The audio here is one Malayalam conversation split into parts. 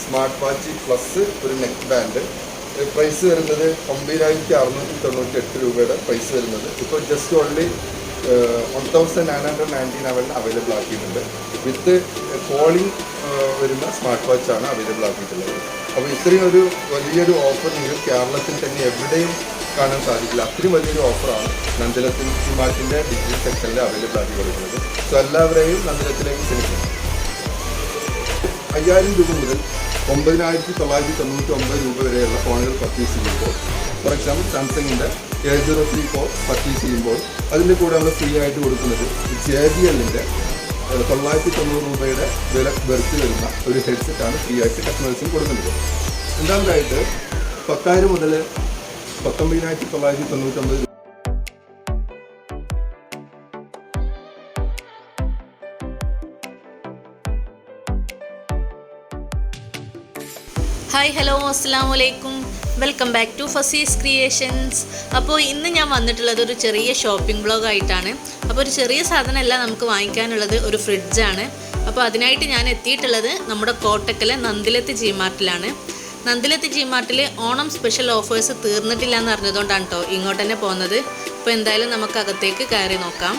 സ്മാർട്ട് വാച്ച് പ്ലസ് ഒരു നെക്ക് ബാൻഡ്. പ്രൈസ് വരുന്നത് 9698 രൂപയുടെ പ്രൈസ് വരുന്നത്. ഇപ്പോൾ ജസ്റ്റ് ഓൺലി 1999 അവൈലബിൾ ആക്കിയിട്ടുണ്ട്. വിത്ത് കോളിംഗ് വരുന്ന സ്മാർട്ട് വാച്ചാണ് അവൈലബിൾ ആക്കിയിട്ടുള്ളത്. അപ്പോൾ ഇത്രയും ഒരു വലിയൊരു ഓഫർ നിങ്ങൾക്ക് കേരളത്തിൽ തന്നെ എവിടെയും കാണാൻ സാധിക്കില്ല. അത്രയും വലിയൊരു ഓഫറാണ് നന്ദിലത്ത് ജി മാർട്ടിൻ്റെ ഡിജിറ്റൽ സെക്ഷനിൽ അവൈലബിൾ ആക്കി കൊടുക്കുന്നത്. സോ എല്ലാവരെയും നന്ദിലത്തിലേക്ക് ക്ഷണിക്കുന്നു. 5000 രൂപ മുതൽ 9999 രൂപ വരെയുള്ള ഫോണുകൾ പർച്ചേസ് ചെയ്യുമ്പോൾ, ഫോർ എക്സാമ്പിൾ സാംസങ്ങിൻ്റെ A03 പർച്ചേസ് ചെയ്യുമ്പോൾ അതിൻ്റെ കൂടെ നമ്മൾ ഫ്രീ ആയിട്ട് കൊടുക്കുന്നത് JBLൻ്റെ 990 രൂപയുടെ വില വെറുത്ത് വരുന്ന ഒരു ഹെഡ്സെറ്റാണ് ഫ്രീ ആയിട്ട് കസ്റ്റമേഴ്സിന് കൊടുക്കുന്നത്. രണ്ടാമതായിട്ട് 10,000 മുതൽ 19,999 ഹായ് ഹലോ അസ്സലാമു അലൈക്കും, വെൽക്കം ബാക്ക് ടു ഫസി'screations. അപ്പോൾ ഇന്ന് ഞാൻ വന്നിട്ടുള്ളത് ഒരു ചെറിയ ഷോപ്പിംഗ് ബ്ലോഗായിട്ടാണ്. അപ്പോൾ ഒരു ചെറിയ സാധനമല്ല നമുക്ക് വാങ്ങിക്കാനുള്ളത്, ഒരു ഫ്രിഡ്ജാണ്. അപ്പോൾ അതിനായിട്ട് ഞാൻ എത്തിയിട്ടുള്ളത് നമ്മുടെ കോട്ടക്കലെ നന്ദിലത്ത് ജി മാർട്ടിലാണ്. നന്ദിലത്ത് ജി മാർട്ടിൽ ഓണം സ്പെഷ്യൽ ഓഫേഴ്സ് തീർന്നിട്ടില്ല എന്ന് അറിഞ്ഞതുകൊണ്ടാണ് കേട്ടോ ഇങ്ങോട്ട് തന്നെ പോകുന്നത്. അപ്പോൾ എന്തായാലും നമുക്ക് അകത്തേക്ക് കയറി നോക്കാം.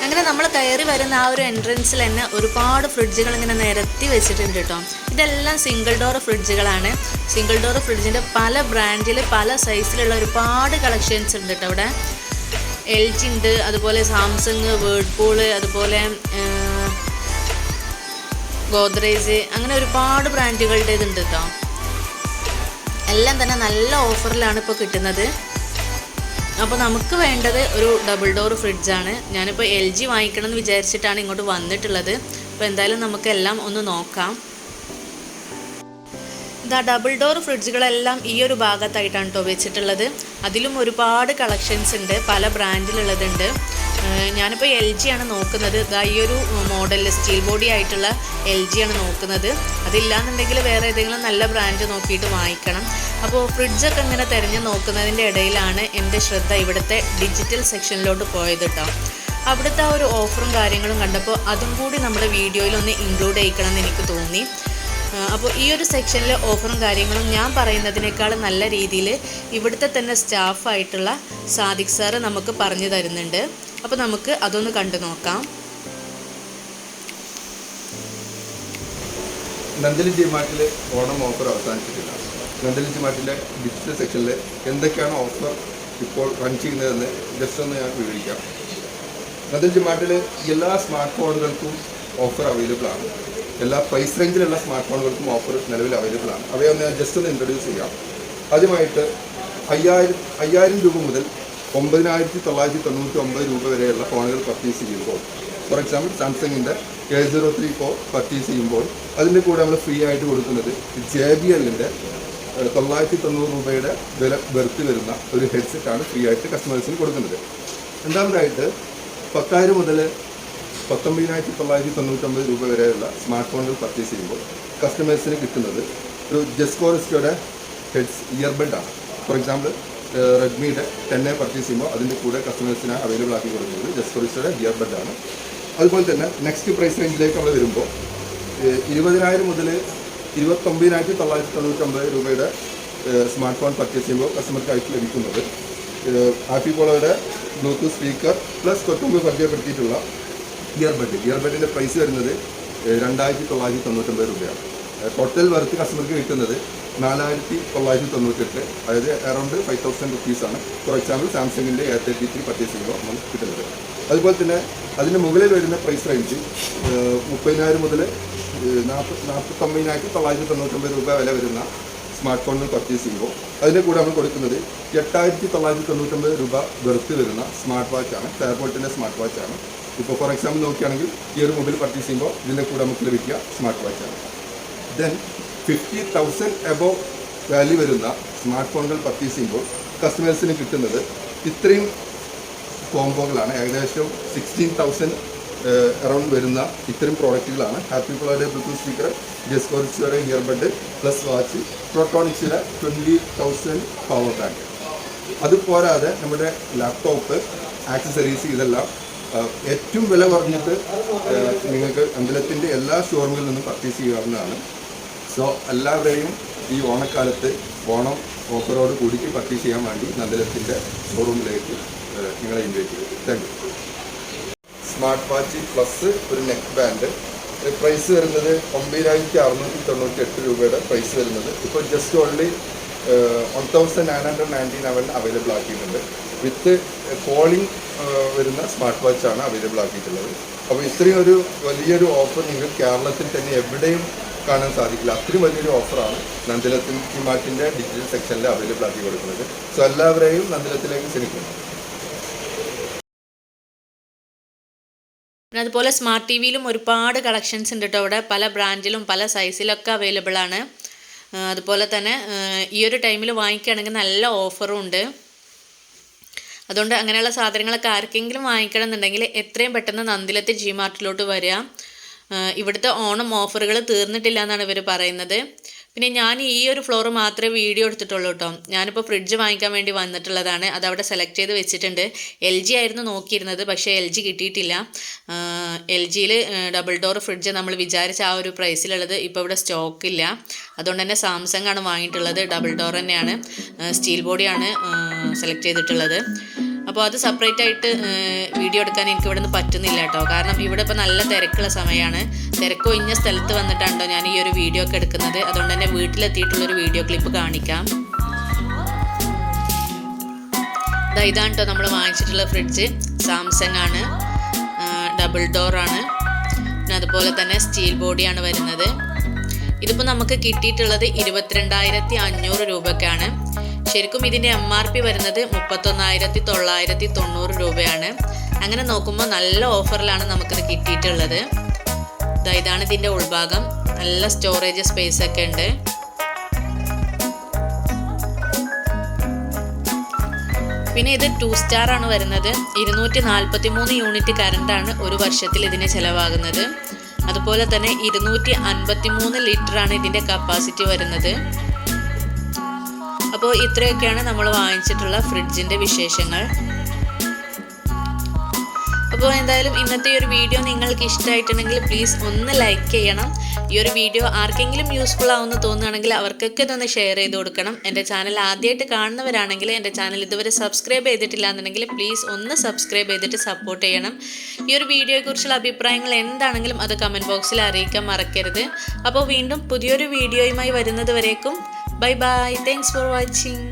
അങ്ങനെ നമ്മൾ കയറി വരുന്ന ആ ഒരു എൻട്രൻസിൽ തന്നെ ഒരുപാട് ഫ്രിഡ്ജുകൾ ഇങ്ങനെ നിരത്തി വെച്ചിട്ടുണ്ട് കേട്ടോ. ഇതെല്ലാം സിംഗിൾ ഡോർ ഫ്രിഡ്ജുകളാണ്. സിംഗിൾ ഡോർ ഫ്രിഡ്ജിൻ്റെ പല ബ്രാൻഡിൽ പല സൈസിലുള്ള ഒരുപാട് കളക്ഷൻസ് ഉണ്ട് കേട്ടോ. അവിടെ LG ഉണ്ട്, അതുപോലെ സാംസങ്, വേൾപൂള്, അതുപോലെ ഗോദ്രേജ്, അങ്ങനെ ഒരുപാട് ബ്രാൻഡുകളുടെ ഇതുണ്ട് കേട്ടോ. എല്ലാം തന്നെ നല്ല ഓഫറിലാണ് ഇപ്പോൾ കിട്ടുന്നത്. അപ്പോൾ നമുക്ക് വേണ്ടത് ഒരു ഡബിൾ ഡോർ ഫ്രിഡ്ജാണ്. ഞാനിപ്പോൾ LG വാങ്ങിക്കണം എന്ന് വിചാരിച്ചിട്ടാണ് ഇങ്ങോട്ട് വന്നിട്ടുള്ളത്. അപ്പോൾ എന്തായാലും നമുക്കെല്ലാം ഒന്ന് നോക്കാം. ഇതാ ഡബിൾ ഡോർ ഫ്രിഡ്ജുകളെല്ലാം ഈ ഒരു ഭാഗത്തായിട്ടാണ് കേട്ടോ വെച്ചിട്ടുള്ളത്. അതിലും ഒരുപാട് കളക്ഷൻസ് ഉണ്ട്, പല ബ്രാൻഡിലുള്ളതുണ്ട്. ഞാനിപ്പോൾ LG ആണ് നോക്കുന്നത്. ഇതാ ഈ ഒരു മോഡലിൽ സ്റ്റീൽ ബോഡി ആയിട്ടുള്ള LG ആണ് നോക്കുന്നത്. അതില്ലാന്നുണ്ടെങ്കിൽ വേറെ ഏതെങ്കിലും നല്ല ബ്രാൻഡ് നോക്കിയിട്ട് വാങ്ങിക്കണം. അപ്പോൾ ഫ്രിഡ്ജൊക്കെ ഇങ്ങനെ തിരഞ്ഞ് നോക്കുന്നതിൻ്റെ ഇടയിലാണ് എൻ്റെ ശ്രദ്ധ ഇവിടുത്തെ ഡിജിറ്റൽ സെക്ഷനിലോട്ട് പോയത് കേട്ടോ. അവിടുത്തെ ആ ഒരു ഓഫറും കാര്യങ്ങളും കണ്ടപ്പോൾ അതും കൂടി നമ്മുടെ വീഡിയോയിലൊന്ന് ഇൻക്ലൂഡ് ചെയ്യിക്കണം എന്ന് എനിക്ക് തോന്നി. അപ്പോൾ ഈ ഒരു സെക്ഷനിലെ ഓഫറും കാര്യങ്ങളും ഞാൻ പറയുന്നതിനേക്കാൾ നല്ല രീതിയിൽ ഇവിടുത്തെ തന്നെ സ്റ്റാഫായിട്ടുള്ള സാദിഖ് സാറ് നമുക്ക് പറഞ്ഞു തരുന്നുണ്ട്. അപ്പോൾ നമുക്ക് അതൊന്ന് കണ്ടു നോക്കാം. നന്ദിലത്ത് ജി മാർട്ടിൽ ഓണം ഓഫർ അവസാനിച്ചിട്ടില്ല. നന്ദിലത്ത് ജി മാർട്ടിൻ്റെ ഡിജിറ്റൽ സെക്ഷനിൽ എന്തൊക്കെയാണ് ഓഫർ ഇപ്പോൾ റൺ ചെയ്യുന്നതെന്ന് ജസ്റ്റ് ഒന്ന് ഞാൻ വിവരിക്കാം. നന്ദിലത്ത് ജി മാർട്ടിൽ എല്ലാ സ്മാർട്ട് ഫോണുകൾക്കും ഓഫർ അവൈലബിൾ ആണ്. എല്ലാ പ്രൈസ് റേഞ്ചിലുള്ള സ്മാർട്ട് ഫോണുകൾക്കും ഓഫർ നിലവിൽ അവൈലബിൾ ആണ്. അവയൊന്ന് ഞാൻ ജസ്റ്റ് ഒന്ന് ഇൻട്രൊഡ്യൂസ് ചെയ്യാം. ആദ്യമായിട്ട് 5000 രൂപ മുതൽ 9999 രൂപ വരെയുള്ള ഫോണുകൾ പർച്ചേസ് ചെയ്യുമ്പോൾ, ഫോർ എക്സാമ്പിൾ സാംസങ്ങിൻ്റെ A03 പർച്ചേസ് ചെയ്യുമ്പോൾ അതിൻ്റെ കൂടെ നമ്മൾ ഫ്രീ ആയിട്ട് കൊടുക്കുന്നത് JBLൻ്റെ 990 രൂപയുടെ വില വെറുത്ത് വരുന്ന ഒരു ഹെഡ്സെറ്റാണ് ഫ്രീ ആയിട്ട് കസ്റ്റമേഴ്സിന് കൊടുക്കുന്നത്. രണ്ടാമതായിട്ട് 10,000 മുതൽ 19,999 രൂപ വരെയുള്ള സ്മാർട്ട് ഫോണുകൾ പർച്ചേസ് ചെയ്യുമ്പോൾ കസ്റ്റമേഴ്സിന് കിട്ടുന്നത് ഒരു ജസ്കോറിസ്റ്റോയുടെ ഇയർബഡാണ്. ഫോർ എക്സാമ്പിൾ റെഡ്മിയുടെ 10 പർച്ചേസ് ചെയ്യുമ്പോൾ അതിൻ്റെ കൂടെ കസ്റ്റമേഴ്സിന് അവൈലബിൾ ആക്കി കൊടുക്കുന്നത് ജസ്കോറിസ്റ്റോയുടെ ഇയർബഡാണ്. അതുപോലെ തന്നെ നെക്സ്റ്റ് പ്രൈസ് റേഞ്ചിലേക്ക് നമ്മൾ വരുമ്പോൾ 20,000 മുതൽ 29,999 രൂപയുടെ സ്മാർട്ട് ഫോൺ പർച്ചേസ് ചെയ്യുമ്പോൾ കസ്റ്റമർക്കായിട്ട് ലഭിക്കുന്നത് ആപ്പി പോളോയുടെ ബ്ലൂടൂത്ത് സ്പീക്കർ പ്ലസ് തൊട്ടുമുമ്പ് പരിചയപ്പെടുത്തിയിട്ടുള്ള ഇയർബഡിൻ്റെ പ്രൈസ് വരുന്നത് 2,999 രൂപയാണ്. ടോട്ടൽ വർത്ത് കസ്റ്റമർക്ക് കിട്ടുന്നത് 4,998, അതായത് അറൗണ്ട് 5,000 റുപ്പീസാണ്. ഫോർ എക്സാമ്പിൾ സാംസങ്ങിൻ്റെ A33 പർച്ചേസ് ചെയ്യുമ്പോൾ നമുക്ക് കിട്ടുന്നത്. അതുപോലെ തന്നെ അതിന് മുകളിൽ വരുന്ന പ്രൈസ് റേഞ്ച് 30,000 മുതൽ 49,999 രൂപ വില വരുന്ന സ്മാർട്ട് ഫോണുകൾ പർച്ചേസ് ചെയ്യുമ്പോൾ അതിൻ്റെ കൂടെ നമ്മൾ കൊടുക്കുന്നത് 8,999 രൂപ വെറുത്ത് വരുന്ന സ്മാർട്ട് വാച്ചാണ്. ഫെയർബോൾട്ടിൻ്റെ സ്മാർട്ട് വാച്ചാണ്. ഇപ്പോൾ ഫോർ എക്സാമ്പിൾ നോക്കുകയാണെങ്കിൽ ഈ ഒരു മൊബൈൽ പർച്ചേസ് ചെയ്യുമ്പോൾ ഇതിൻ്റെ കൂടെ നമുക്ക് ലഭിക്കുക സ്മാർട്ട് വാച്ചാണ്. ദെൻ 50,000 എബോവ് വാല്യൂ വരുന്ന സ്മാർട്ട് ഫോണുകൾ പർച്ചേസ് ചെയ്യുമ്പോൾ കസ്റ്റമേഴ്സിന് കിട്ടുന്നത് ഇത്രയും കോംബോകളാണ്. ഏകദേശം 16,000 അറൗണ്ട് വരുന്ന ഇത്തരം പ്രോഡക്റ്റുകളാണ്. ഹാപ്പി പ്ലോയുടെ ബ്ലൂടൂത്ത് സ്പീക്കർ, ജസ്കോറിക്സിയുടെ ഇയർബഡ് പ്ലസ് വാച്ച്, പ്രോട്ടോണിക്സിയുടെ 20,000 പവർ ബാങ്ക്. അതുപോരാതെ നമ്മുടെ ലാപ്ടോപ്പ്, ആക്സസറീസ് ഇതെല്ലാം ഏറ്റവും വില കുറഞ്ഞിട്ട് നിങ്ങൾക്ക് നന്ദിലത്തിൻ്റെ എല്ലാ ഷോറൂമിൽ നിന്നും പർച്ചേസ് ചെയ്യാവുന്നതാണ്. സോ എല്ലാവരെയും ഈ ഓണക്കാലത്ത് ഓണം ഓഫറോട് കൂടിയിട്ട് പർച്ചേസ് ചെയ്യാൻ വേണ്ടി നന്ദിലത്തിൻ്റെ ഷോറൂമിലേക്ക് നിങ്ങളെ ഇൻവൈറ്റ് ചെയ്യും. Thank you. Smart watch plus ഒരു നെക്ക് ബാൻഡ് പ്രൈസ് വരുന്നത് 9698 രൂപയുടെ പ്രൈസ് വരുന്നത് ഇപ്പോൾ ജസ്റ്റ് ഓൺലി 1999 അവൈലബിൾ ആക്കിയിട്ടുണ്ട്. വിത്ത് കോളിംഗ് വരുന്ന സ്മാർട്ട് വാച്ചാണ് അവൈലബിൾ ആക്കിയിട്ടുള്ളത്. അപ്പോൾ ഇത്രയും ഒരു വലിയൊരു ഓഫർ നിങ്ങൾക്ക് കേരളത്തിൽ തന്നെ എവിടെയും കാണാൻ സാധിക്കില്ല. അത്രയും വലിയൊരു ഓഫറാണ് നന്ദിലത്ത് ജി മാർട്ടിൻ്റെ ഡിജിറ്റൽ സെക്ഷനിൽ അവൈലബിൾ ആക്കി കൊടുക്കുന്നത്. സോ എല്ലാവരെയും നന്ദിലത്തിലേക്ക് ക്ഷണിക്കുന്നു. പിന്നെ അതുപോലെ സ്മാർട്ട് ടി വിയിലും ഒരുപാട് കളക്ഷൻസ് ഉണ്ട് കേട്ടോ. അവിടെ പല ബ്രാൻഡിലും പല സൈസിലൊക്കെ അവൈലബിൾ ആണ്. അതുപോലെ തന്നെ ഈ ഒരു ടൈമിൽ വാങ്ങിക്കുകയാണെങ്കിൽ നല്ല ഓഫറും ഉണ്ട്. അതുകൊണ്ട് അങ്ങനെയുള്ള സാധനങ്ങളൊക്കെ ആർക്കെങ്കിലും വാങ്ങിക്കണം എന്നുണ്ടെങ്കിൽ എത്രയും പെട്ടെന്ന് നന്ദിലത്ത് ജി മാർട്ടിലോട്ട് വരിക. ഇവിടുത്തെ ഓണം ഓഫറുകൾ തീർന്നിട്ടില്ല എന്നാണ് ഇവർ പറയുന്നത്. പിന്നെ ഞാൻ ഈ ഒരു ഫ്ലോർ മാത്രമേ വീഡിയോ എടുത്തിട്ടുള്ളൂ കേട്ടോ. ഞാനിപ്പോൾ ഫ്രിഡ്ജ് വാങ്ങിക്കാൻ വേണ്ടി വന്നിട്ടുള്ളതാണ്. അതവിടെ സെലക്ട് ചെയ്ത് വെച്ചിട്ടുണ്ട്. LG ആയിരുന്നു നോക്കിയിരുന്നത്, പക്ഷേ LG കിട്ടിയിട്ടില്ല. LGയിൽ ഡബിൾ ഡോർ ഫ്രിഡ്ജ് നമ്മൾ വിചാരിച്ച ആ ഒരു പ്രൈസിലുള്ളത് ഇപ്പോൾ ഇവിടെ സ്റ്റോക്കില്ല. അതുകൊണ്ട് തന്നെ സാംസങ് ആണ് വാങ്ങിയിട്ടുള്ളത്. ഡബിൾ ഡോർ തന്നെയാണ്, സ്റ്റീൽ ബോഡിയാണ് സെലക്ട് ചെയ്തിട്ടുള്ളത്. അപ്പോൾ അത് സെപ്പറേറ്റ് ആയിട്ട് വീഡിയോ എടുക്കാൻ എനിക്ക് ഇവിടെ നിന്ന് പറ്റുന്നില്ല കേട്ടോ. കാരണം ഇവിടെ ഇപ്പോൾ നല്ല തിരക്കുള്ള സമയമാണ്. തിരക്കൊഴിഞ്ഞ സ്ഥലത്ത് വന്നിട്ടാണല്ലോ ഞാൻ ഈ ഒരു വീഡിയോ ഒക്കെ എടുക്കുന്നത്. അതുകൊണ്ട് തന്നെ വീട്ടിലെത്തിയിട്ടുള്ളൊരു വീഡിയോ ക്ലിപ്പ് കാണിക്കാം. ഇതാണ് കേട്ടോ നമ്മൾ വാങ്ങിച്ചിട്ടുള്ള ഫ്രിഡ്ജ്. സാംസങ് ആണ്, ഡബിൾ ഡോറാണ്, പിന്നെ അതുപോലെ തന്നെ സ്റ്റീൽ ബോഡിയാണ് വരുന്നത്. ഇതിപ്പോൾ നമുക്ക് കിട്ടിയിട്ടുള്ളത് 22,500 രൂപയ്ക്കാണ്. ശരിക്കും ഇതിൻ്റെ MRP വരുന്നത് 31,990 രൂപയാണ്. അങ്ങനെ നോക്കുമ്പോൾ നല്ല ഓഫറിലാണ് നമുക്കിത് കിട്ടിയിട്ടുള്ളത്. ഇതാണ് ഇതിൻ്റെ ഉൾഭാഗം. നല്ല സ്റ്റോറേജ് സ്പേസ് ഒക്കെ ഉണ്ട്. പിന്നെ ഇത് 2 സ്റ്റാർ ആണ് വരുന്നത്. 243 യൂണിറ്റ് കറണ്ടാണ് ഒരു വർഷത്തിൽ ഇതിന് ചിലവാകുന്നത്. അതുപോലെ തന്നെ 253 ലിറ്ററാണ് ഇതിൻ്റെ കപ്പാസിറ്റി വരുന്നത്. അപ്പോൾ ഇത്രയൊക്കെയാണ് നമ്മൾ വാങ്ങിച്ചിട്ടുള്ള ഫ്രിഡ്ജിൻ്റെ വിശേഷങ്ങൾ. അപ്പോൾ എന്തായാലും ഇന്നത്തെ ഈ ഒരു വീഡിയോ നിങ്ങൾക്ക് ഇഷ്ടമായിട്ടുണ്ടെങ്കിൽ പ്ലീസ് ഒന്ന് ലൈക്ക് ചെയ്യണം. ഈ ഒരു വീഡിയോ ആർക്കെങ്കിലും യൂസ്ഫുൾ ആവുമെന്ന് തോന്നുകയാണെങ്കിൽ അവർക്കൊക്കെ ഇതൊന്ന് ഷെയർ ചെയ്ത് കൊടുക്കണം. എൻ്റെ ചാനൽ ആദ്യമായിട്ട് കാണുന്നവരാണെങ്കിൽ എൻ്റെ ചാനൽ ഇതുവരെ സബ്സ്ക്രൈബ് ചെയ്തിട്ടില്ല എന്നുണ്ടെങ്കിൽ പ്ലീസ് ഒന്ന് സബ്സ്ക്രൈബ് ചെയ്തിട്ട് സപ്പോർട്ട് ചെയ്യണം. ഈ ഒരു വീഡിയോയെക്കുറിച്ചുള്ള അഭിപ്രായങ്ങൾ എന്താണെങ്കിലും അത് കമൻറ്റ് ബോക്സിൽ അറിയിക്കാൻ മറക്കരുത്. അപ്പോൾ വീണ്ടും പുതിയൊരു വീഡിയോയുമായി വരുന്നത് വരേക്കും bye bye. Thanks for watching.